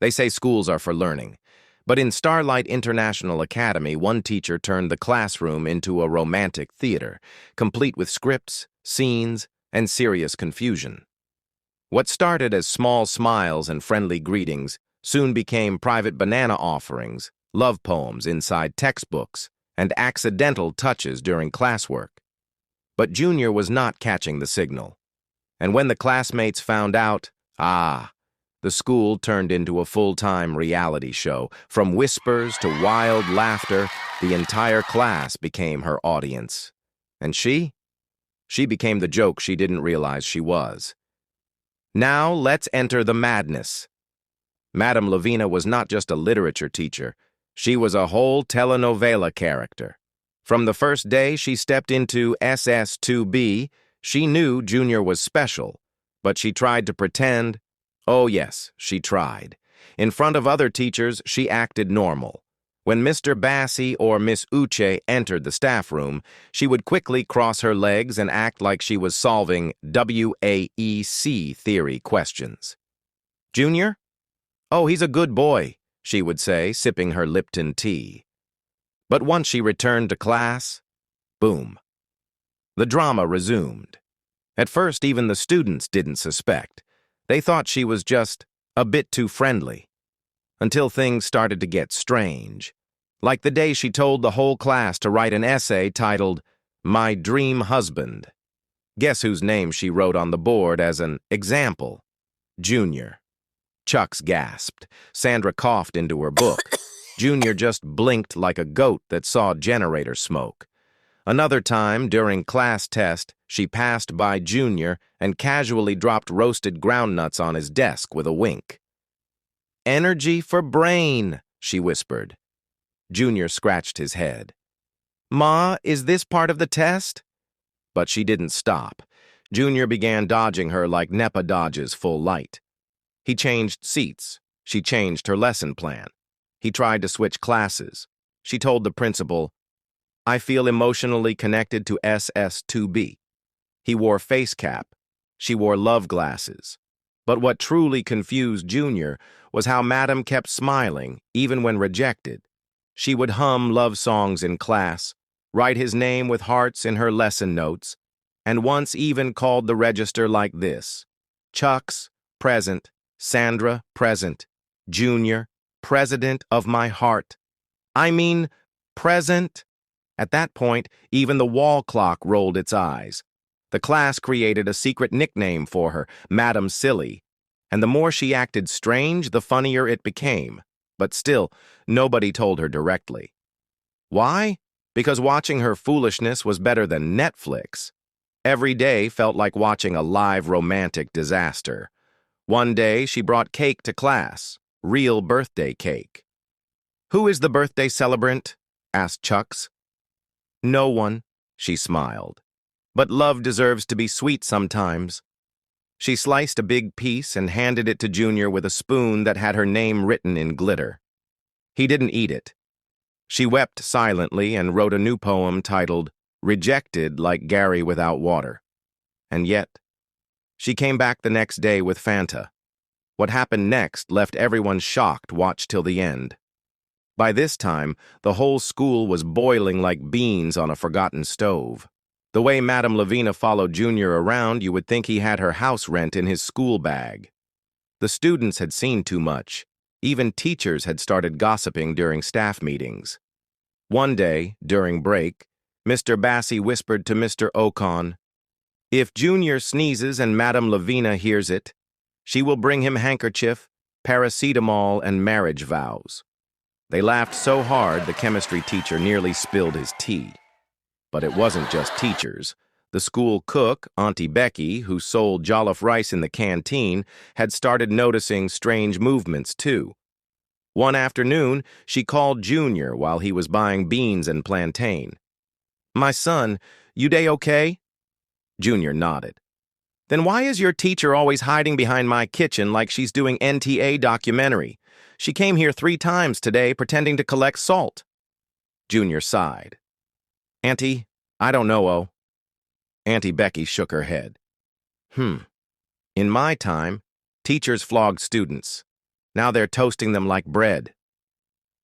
They say schools are for learning. But in Starlight International Academy, one teacher turned the classroom into a romantic theater, complete with scripts, scenes, and serious confusion. What started as small smiles and friendly greetings soon became private banana offerings, love poems inside textbooks, and accidental touches during classwork. But Junior was not catching the signal. And when the classmates found out, the school turned into a full-time reality show. From whispers to wild laughter, the entire class became her audience. And she? She became the joke she didn't realize she was. Now let's enter the madness. Madame Lavina was not just a literature teacher. She was a whole telenovela character. From the first day she stepped into SS2B, she knew Junior was special, but she tried to pretend. Oh yes, she tried. In front of other teachers, she acted normal. When Mr. Bassi or Miss Uche entered the staff room, she would quickly cross her legs and act like she was solving WAEC theory questions. Junior? Oh, he's a good boy, she would say, sipping her Lipton tea. But once she returned to class, boom. The drama resumed. At first, even the students didn't suspect. They thought she was just a bit too friendly. Until things started to get strange. Like the day she told the whole class to write an essay titled, My Dream Husband. Guess whose name she wrote on the board as an example? Junior. Chucks gasped. Sandra coughed into her book. Junior just blinked like a goat that saw generator smoke. Another time, during class test, she passed by Junior and casually dropped roasted groundnuts on his desk with a wink. Energy for brain, she whispered. Junior scratched his head. Ma, is this part of the test? But she didn't stop. Junior began dodging her like NEPA dodges full light. He changed seats. She changed her lesson plan. He tried to switch classes. She told the principal, I feel emotionally connected to SS2B. He wore face cap. She wore love glasses. But what truly confused Junior was how Madam kept smiling, even when rejected. She would hum love songs in class, write his name with hearts in her lesson notes, and once even called the register like this. Chucks, present. Sandra, present. Junior, president of my heart. I mean, present. At that point, even the wall clock rolled its eyes. The class created a secret nickname for her, Madam Silly, and the more she acted strange, the funnier it became. But still, nobody told her directly. Why? Because watching her foolishness was better than Netflix. Every day felt like watching a live romantic disaster. One day, she brought cake to class, real birthday cake. Who is the birthday celebrant? Asked Chucks. No one, she smiled. But love deserves to be sweet sometimes. She sliced a big piece and handed it to Junior with a spoon that had her name written in glitter. He didn't eat it. She wept silently and wrote a new poem titled, Rejected Like Gary Without Water. And yet, she came back the next day with Fanta. What happened next left everyone shocked. Watch till the end. By this time, the whole school was boiling like beans on a forgotten stove. The way Madame Lavina followed Junior around, you would think he had her house rent in his school bag. The students had seen too much. Even teachers had started gossiping during staff meetings. One day, during break, Mr. Bassi whispered to Mr. Ocon, If Junior sneezes and Madame Lavina hears it, she will bring him handkerchief, paracetamol, and marriage vows. They laughed so hard the chemistry teacher nearly spilled his tea. But it wasn't just teachers. The school cook, Auntie Becky, who sold jollof rice in the canteen, had started noticing strange movements too. One afternoon, she called Junior while he was buying beans and plantain. My son, you day okay? Junior nodded. Then why is your teacher always hiding behind my kitchen like she's doing NTA documentary? She came here 3 times today pretending to collect salt. Junior sighed. Auntie, I don't know, oh. Auntie Becky shook her head. In my time, teachers flogged students. Now they're toasting them like bread.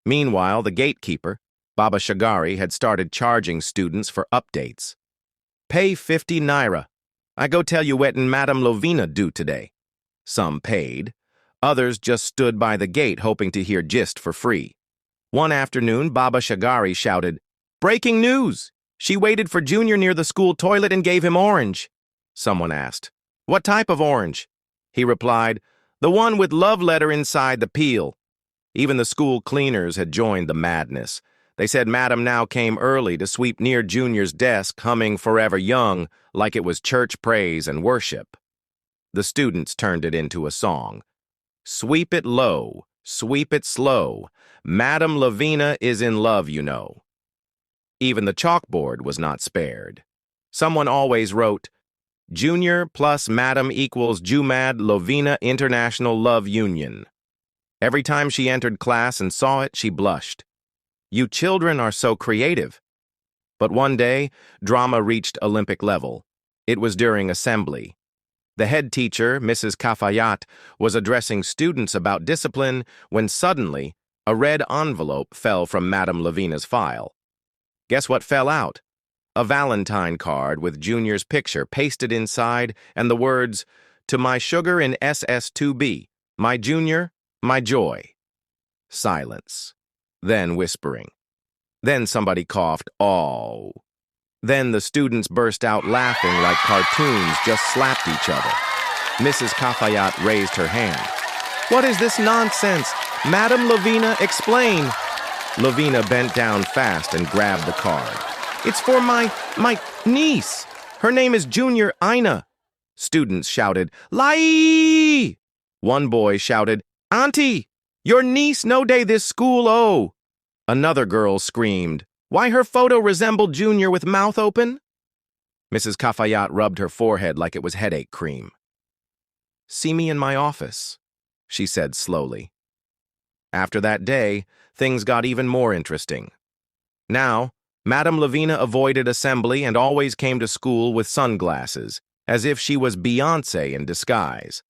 Meanwhile, the gatekeeper, Baba Shagari, had started charging students for updates. Pay 50 naira. I go tell you what Madam Lovina do today. Some paid. Others just stood by the gate hoping to hear gist for free. One afternoon, Baba Shagari shouted, "Breaking news! She waited for Junior near the school toilet and gave him orange." Someone asked, "What type of orange?" He replied, "The one with love letter inside the peel." Even the school cleaners had joined the madness. They said Madam now came early to sweep near Junior's desk, humming Forever Young like it was church praise and worship. The students turned it into a song. Sweep it low, sweep it slow. Madam Lovina is in love, you know. Even the chalkboard was not spared. Someone always wrote, Junior plus Madam equals Jumad Lovina International Love Union. Every time she entered class and saw it, she blushed. You children are so creative. But one day, drama reached Olympic level. It was during assembly. The head teacher, Mrs. Kafayat, was addressing students about discipline when suddenly a red envelope fell from Madam Lovina's file. Guess what fell out? A Valentine card with Junior's picture pasted inside and the words, "To my sugar in SS2B, my Junior, my joy." Silence. Then whispering. Then somebody coughed, "Oh." Then the students burst out laughing like cartoons just slapped each other. Mrs. Kafayat raised her hand. "What is this nonsense? Madam Lovina, explain." Lovina bent down fast and grabbed the card. "It's for my niece. Her name is Junior Aina." Students shouted, "Lai!" One boy shouted, "Auntie, your niece no day this school oh." Another girl screamed, "Why her photo resembled Junior with mouth open?" Mrs. Kafayat rubbed her forehead like it was headache cream. "See me in my office," she said slowly. After that day, things got even more interesting. Now, Madam Lovina avoided assembly and always came to school with sunglasses, as if she was Beyoncé in disguise.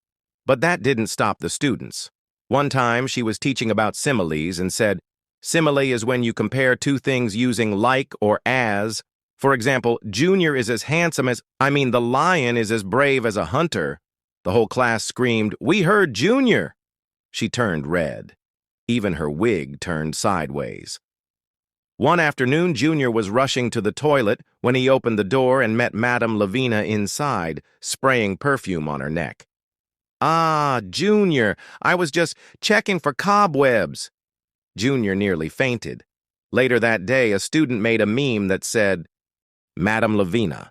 But that didn't stop the students. One time, she was teaching about similes and said, "Simile is when you compare two things using like or as. For example, Junior is as handsome as, the lion is as brave as a hunter." The whole class screamed, "We heard Junior!" She turned red. Even her wig turned sideways. One afternoon, Junior was rushing to the toilet when he opened the door and met Madam Lovina inside, spraying perfume on her neck. "Ah, Junior, I was just checking for cobwebs." Junior nearly fainted. Later that day, a student made a meme that said, Madam Lovina,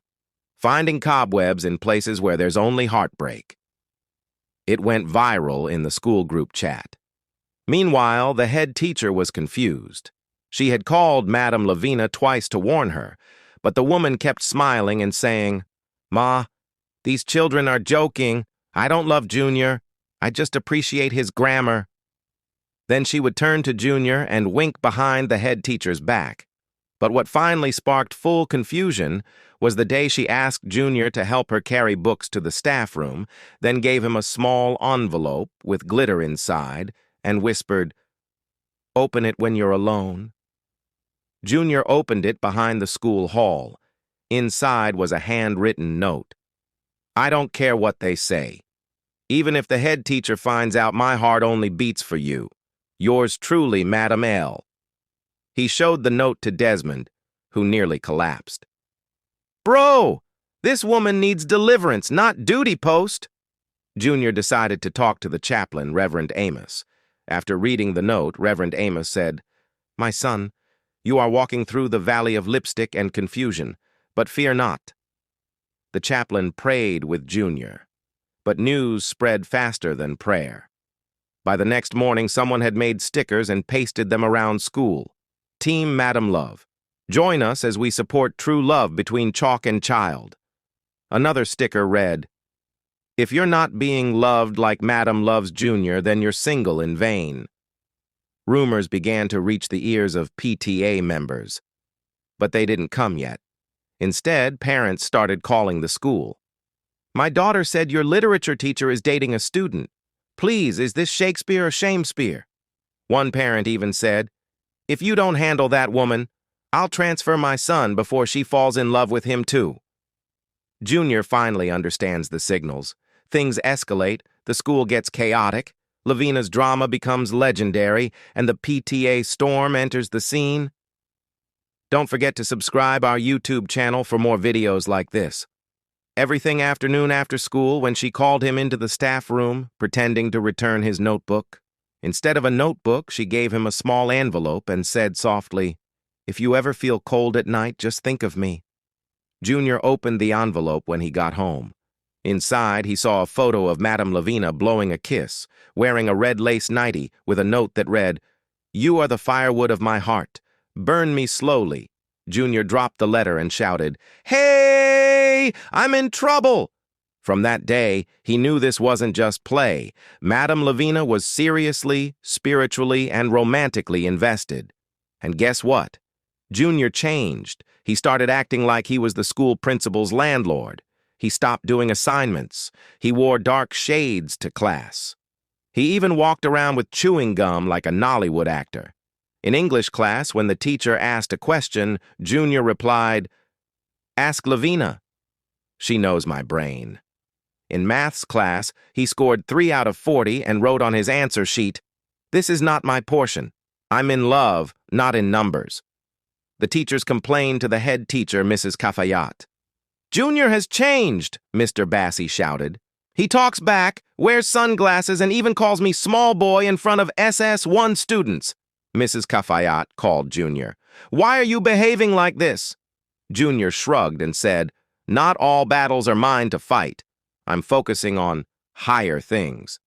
finding cobwebs in places where there's only heartbreak. It went viral in the school group chat. Meanwhile, the head teacher was confused. She had called Madam Lovina twice to warn her, but the woman kept smiling and saying, "Ma, these children are joking. I don't love Junior. I just appreciate his grammar." Then she would turn to Junior and wink behind the head teacher's back. But what finally sparked full confusion was the day she asked Junior to help her carry books to the staff room, then gave him a small envelope with glitter inside and whispered, "Open it when you're alone." Junior opened it behind the school hall. Inside was a handwritten note. "I don't care what they say. Even if the head teacher finds out, my heart only beats for you. Yours truly, Madam L." He showed the note to Desmond, who nearly collapsed. "Bro, this woman needs deliverance, not duty post." Junior decided to talk to the chaplain, Reverend Amos. After reading the note, Reverend Amos said, "My son, you are walking through the valley of lipstick and confusion, but fear not." The chaplain prayed with Junior, but news spread faster than prayer. By the next morning, someone had made stickers and pasted them around school. Team Madam Love. Join us as we support true love between chalk and child. Another sticker read, "If you're not being loved like Madam loves Junior, then you're single in vain." Rumors began to reach the ears of PTA members, but they didn't come yet. Instead, parents started calling the school. "My daughter said your literature teacher is dating a student. Please, is this Shakespeare or Shamespeare? One parent even said, if you don't handle that woman, I'll transfer my son before she falls in love with him too. Junior finally understands the signals. Things escalate, the school gets chaotic, Lavina's drama becomes legendary, and the PTA storm enters the scene. Don't forget to subscribe our YouTube channel for more videos like this. Everything afternoon after school when she called him into the staff room, pretending to return his notebook. Instead of a notebook, she gave him a small envelope and said softly, if you ever feel cold at night, just think of me. Junior opened the envelope when he got home. Inside, he saw a photo of Madame Lavina blowing a kiss, wearing a red lace nightie with a note that read, you are the firewood of my heart. Burn me slowly. Junior dropped the letter and shouted, hey, I'm in trouble. From that day, he knew this wasn't just play. Madame Lavina was seriously, spiritually, and romantically invested. And guess what? Junior changed. He started acting like he was the school principal's landlord. He stopped doing assignments. He wore dark shades to class. He even walked around with chewing gum like a Nollywood actor. In English class, when the teacher asked a question, Junior replied, ask Lavina. She knows my brain. In maths class, he scored 3 out of 40 and wrote on his answer sheet, this is not my portion. I'm in love, not in numbers. The teachers complained to the head teacher, Mrs. Cafayat. Junior has changed, Mr. Bassi shouted. He talks back, wears sunglasses, and even calls me small boy in front of SS1 students. Mrs. Cafayat called Junior. Why are you behaving like this? Junior shrugged and said, not all battles are mine to fight. I'm focusing on higher things.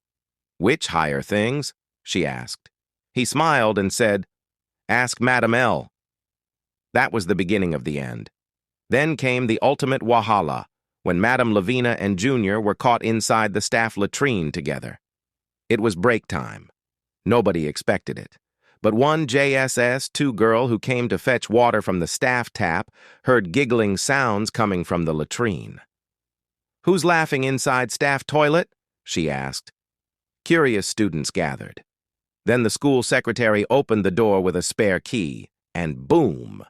Which higher things? She asked. He smiled and said, ask Madame L. That was the beginning of the end. Then came the ultimate wahala, when Madame Lavina and Junior were caught inside the staff latrine together. It was break time. Nobody expected it. But one JSS2 girl who came to fetch water from the staff tap heard giggling sounds coming from the latrine. Who's laughing inside staff toilet? She asked. Curious students gathered. Then the school secretary opened the door with a spare key, and boom!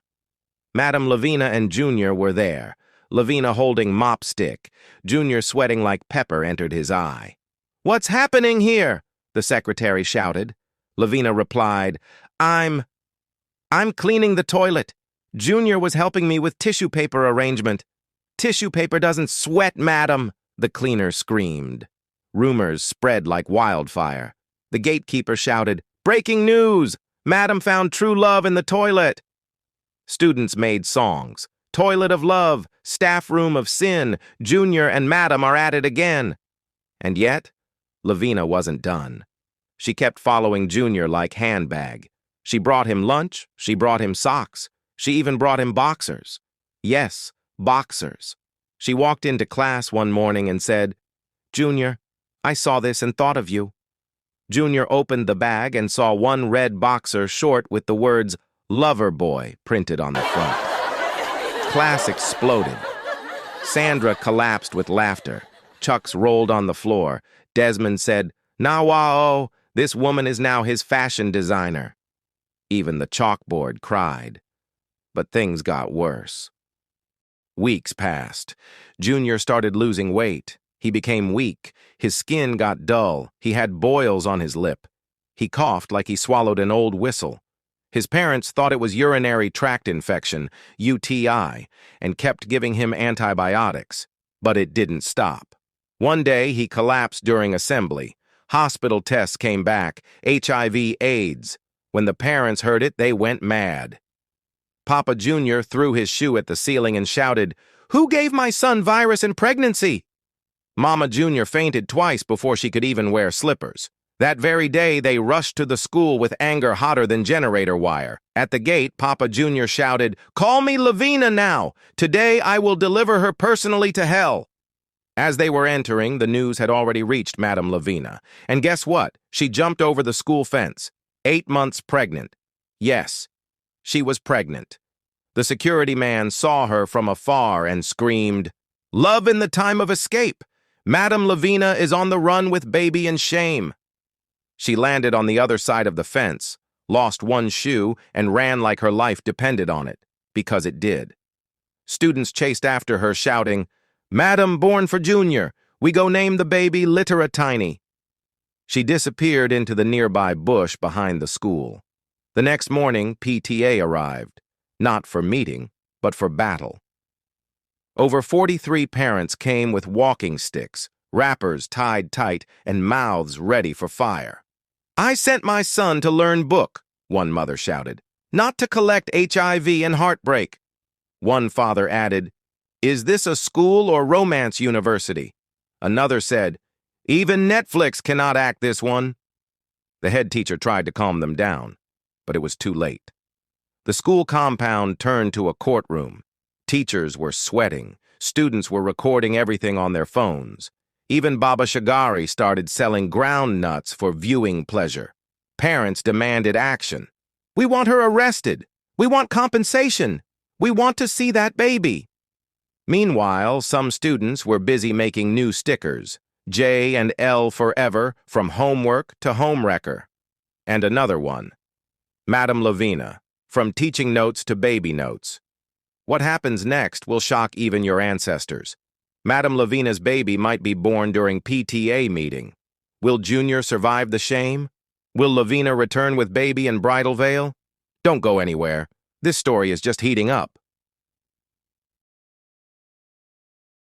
Madame Lavina and Junior were there, Lavina holding mop stick. Junior, sweating like pepper, entered his eye. What's happening here? The secretary shouted. Lavina replied, I'm cleaning the toilet. Junior was helping me with tissue paper arrangement. Tissue paper doesn't sweat, madam, the cleaner screamed. Rumors spread like wildfire. The gatekeeper shouted, breaking news! Madam found true love in the toilet. Students made songs. Toilet of love, staff room of sin, Junior and Madam are at it again. And yet, Lavina wasn't done. She kept following Junior like handbag. She brought him lunch, she brought him socks, she even brought him boxers. Yes, boxers. She walked into class one morning and said, Junior, I saw this and thought of you. Junior opened the bag and saw one red boxer short with the words, Lover Boy, printed on the front. Class exploded. Sandra collapsed with laughter. Chucks rolled on the floor. Desmond said, Nawao, this woman is now his fashion designer. Even the chalkboard cried. But things got worse. Weeks passed. Junior started losing weight. He became weak. His skin got dull. He had boils on his lip. He coughed like he swallowed an old whistle. His parents thought it was urinary tract infection, UTI, and kept giving him antibiotics. But it didn't stop. One day, he collapsed during assembly. Hospital tests came back, HIV/AIDS. When the parents heard it, they went mad. Papa Junior threw his shoe at the ceiling and shouted, Who gave my son virus in pregnancy? Mama Junior fainted twice before she could even wear slippers. That very day, they rushed to the school with anger hotter than generator wire. At the gate, Papa Junior shouted, Call me Lavina now! Today I will deliver her personally to hell! As they were entering, the news had already reached Madame Lavina. And guess what? She jumped over the school fence. 8 months pregnant. Yes, she was pregnant. The security man saw her from afar and screamed, Love in the time of escape! Madame Lavina is on the run with baby in shame. She landed on the other side of the fence, lost one shoe, and ran like her life depended on it, because it did. Students chased after her, shouting, "Madam born for Junior, we go name the baby Littera-Tiny." She disappeared into the nearby bush behind the school. The next morning, PTA arrived, not for meeting, but for battle. Over 43 parents came with walking sticks, wrappers tied tight, and mouths ready for fire. "I sent my son to learn book," one mother shouted, "not to collect HIV and heartbreak." One father added, "Is this a school or romance university?" Another said, "Even Netflix cannot act this one." The head teacher tried to calm them down, but it was too late. The school compound turned to a courtroom. Teachers were sweating. Students were recording everything on their phones. Even Baba Shagari started selling ground nuts for viewing pleasure. Parents demanded action. "We want her arrested. We want compensation. We want to see that baby." Meanwhile, some students were busy making new stickers, J and L forever, from homework to homewrecker. And another one, Madame Lavina, from teaching notes to baby notes. What happens next will shock even your ancestors. Madame Lavina's baby might be born during PTA meeting. Will Junior survive the shame? Will Lavina return with baby in bridal veil? Don't go anywhere. This story is just heating up.